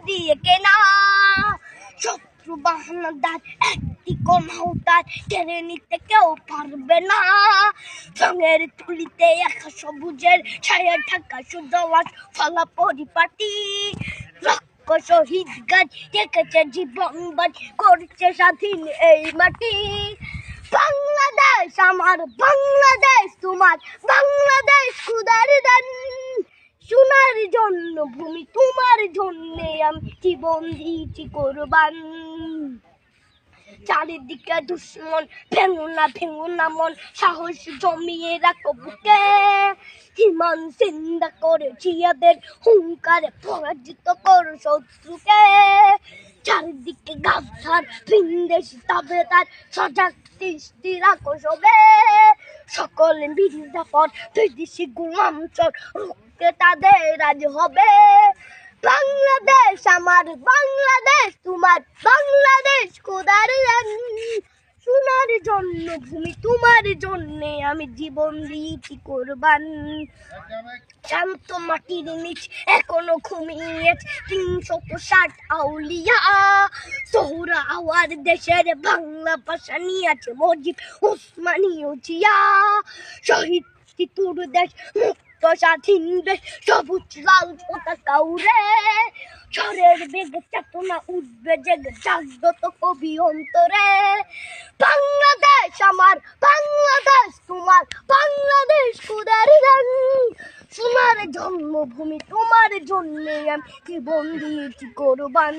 দিয়ে কেনা শত্রু বাহানাদার একটি কমাউতার কেড়ে নিতে কেউ পারবে না। রঙের তুলিতে একা সবুজের ছায়া ঢাকা সুজলাস ফলা পরিপাটি শহীদ গাছ রেখেছে জীবন বাজ করছে স্বাধীন এই মাটি। বাংলাদেশ আমার বাংলাদেশ তোমার বাংলাদেশ খুদার দান সোনার জন্য ভূমি তোমার জন্যে আমি জীবন দিয়েছি কোরবান। চারিদিকে দুশ্মন ভেঙো না মন সাহস জমিয়ে রাখো বুকে হিমান চিন্তা করে জিয়াদের হুঙ্কারে পরাজিত করো শত্রুকে। চারিদিকে গাছার ভিনদেশি তাবেদার সজাগ দৃষ্টি রাখো সবে সকলে মির্জাফর বিদেশি গোলাম চর রুখতে তাদের আজ হবে। বাংলাদেশ আমার বাংলাদেশ তোমার বাংলাদেশ খোদার সোনার জন্য ভূমি তোমার জন্যে আমি জীবন দিয়েছি কোরবান। শান্ত মাটির নিচ এখনো ঘুমিয়ে ৩৬০ আউলিয়া সোহরা আওয়ার দেশের বাংলা ভাষা নিয়েছে মজিদ উসমানীয় জিয়া। শহীদ তিতুর দেশ মুক্ত স্বাধীন দেশ সবুজ লাল পতাকা উড়ে ঝড়ের বেগে চেতনা উঠবে জেগে জাগ্রত কবি অন্তরে। বাংলাদেশ আমার বাংলাদেশ তোমার বাংলাদেশ খুদার গান সোনার জন্মভূমি তোমার জন্যে আমি জীবন দিয়েছি কোরবান।